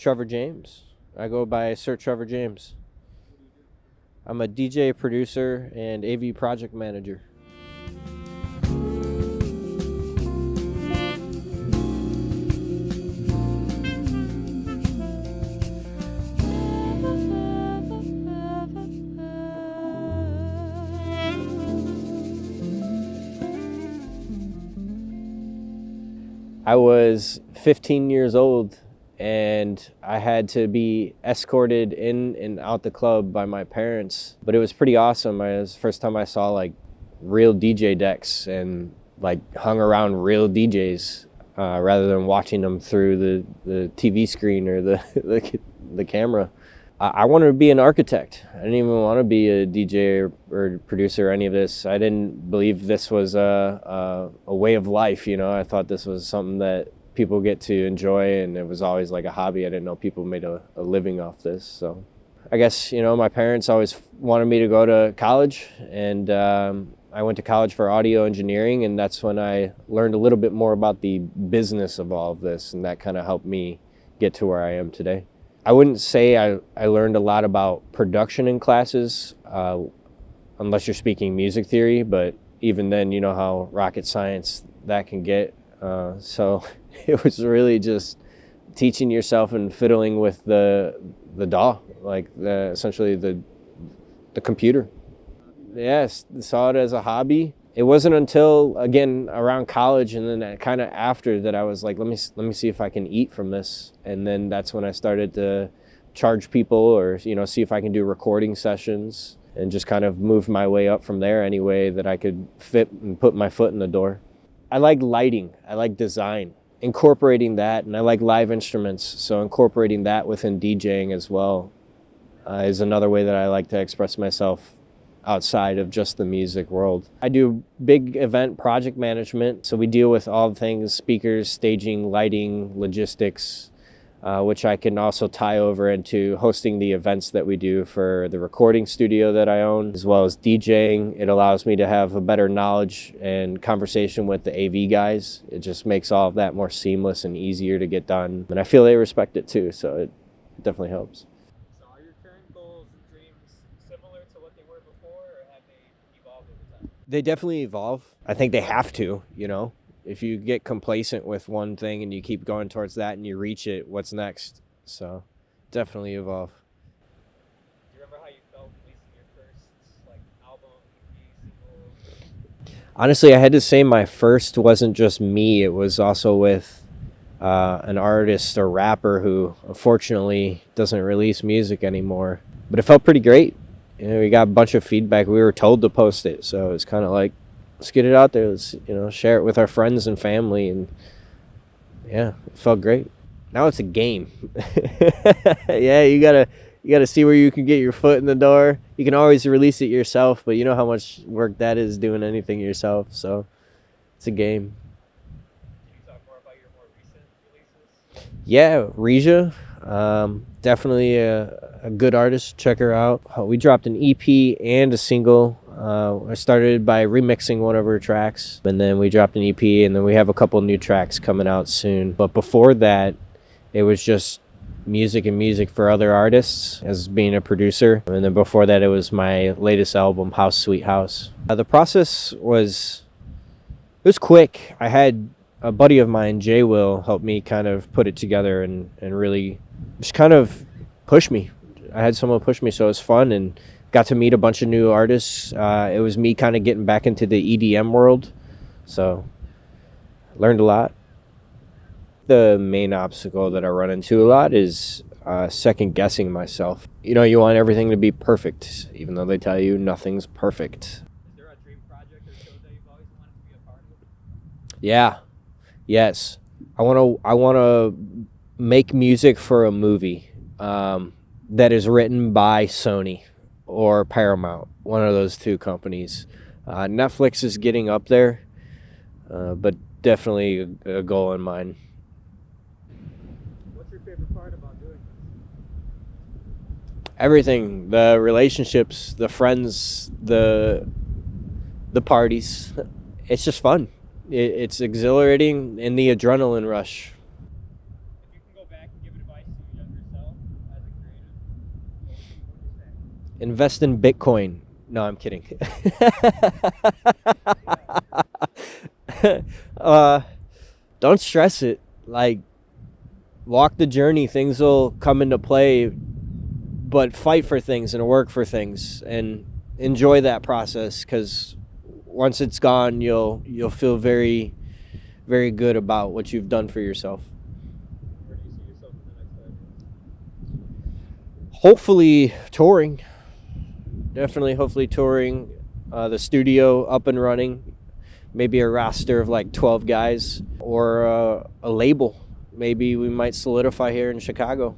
Trevor James. I go by Sir Trevor James. I'm a DJ, producer, and AV project manager. I was 15 years old and I had to be escorted in and out the club by my parents. But it was pretty awesome. It was the first time I saw like real DJ decks and like hung around real DJs rather than watching them through the TV screen or the camera. I wanted to be an architect. I didn't even want to be a DJ or producer or any of this. I didn't believe this was a way of life, you know. I thought this was something that people get to enjoy, and it was always like a hobby. I didn't know people made a living off this. So I guess, you know, my parents always wanted me to go to college, and I went to college for audio engineering, and that's when I learned a little bit more about the business of all of this, and that kind of helped me get to where I am today. I wouldn't say I learned a lot about production in classes, unless you're speaking music theory, but even then, you know how rocket science that can get. So it was really just teaching yourself and fiddling with the DAW, like essentially the computer. Yes, saw it as a hobby. It wasn't until, again, around college and then kind of after that I was like, let me see if I can eat from this. And then that's when I started to charge people or, you know, see if I can do recording sessions and just kind of move my way up from there any way that I could fit and put my foot in the door. I like lighting. I like design. Incorporating that, and I like live instruments. So incorporating that within DJing as well is another way that I like to express myself outside of just the music world. I do big event project management, so we deal with all things speakers, staging, lighting, logistics, which I can also tie over into hosting the events that we do for the recording studio that I own, as well as DJing. It allows me to have a better knowledge and conversation with the AV guys. It just makes all of that more seamless and easier to get done. And I feel they respect it too, so it definitely helps. They definitely evolve. I think they have to, you know. If you get complacent with one thing and you keep going towards that and you reach it, what's next? So definitely evolve. Do you remember how you felt releasing your first album, EP, single? Honestly, I had to say my first wasn't just me. It was also with an artist or rapper who unfortunately doesn't release music anymore. But it felt pretty great. You know, we got a bunch of feedback. We were told to post it, so it's kind of like, let's get it out there. Let's, you know, share it with our friends and family, and yeah, it felt great. Now it's a game. Yeah, you gotta see where you can get your foot in the door. You can always release it yourself, but you know how much work that is doing anything yourself. So it's a game. Can you talk more about your more recent releases? Yeah, Regia. Definitely a good artist. Check her out. We dropped an EP and a single. I started by remixing one of her tracks, and then we dropped an EP, and then we have a couple new tracks coming out soon. But before that, it was just music and music for other artists as being a producer. And then before that, it was my latest album, House Sweet House. The process was quick. I had a buddy of mine, Jay Will, help me kind of put it together and really just kind of push me. I had someone push me, so it was fun and got to meet a bunch of new artists. It was me kind of getting back into the EDM world, so learned a lot. The main obstacle that I run into a lot is second guessing myself. You know, you want everything to be perfect, even though they tell you nothing's perfect. Is there a dream project or show that you've always wanted to be a part of? Yeah. Yes. I want to make music for a movie that is written by Sony or Paramount, one of those two companies. Netflix is getting up there, but definitely a goal in mind. What's your favorite part about doing this? Everything, the relationships, the friends, the parties. It's just fun. It's exhilarating, and the adrenaline rush. If you can go back and give advice to younger Invest in Bitcoin. No, I'm kidding. Don't stress it. Like, walk the journey. Things will come into play, but fight for things and work for things and enjoy that process, because once it's gone, you'll feel very, very good about what you've done for yourself. Where do you see yourself in the next 5 years? Hopefully touring. Definitely, hopefully touring. The studio up and running. Maybe a roster of like 12 guys, or a label. Maybe we might solidify here in Chicago.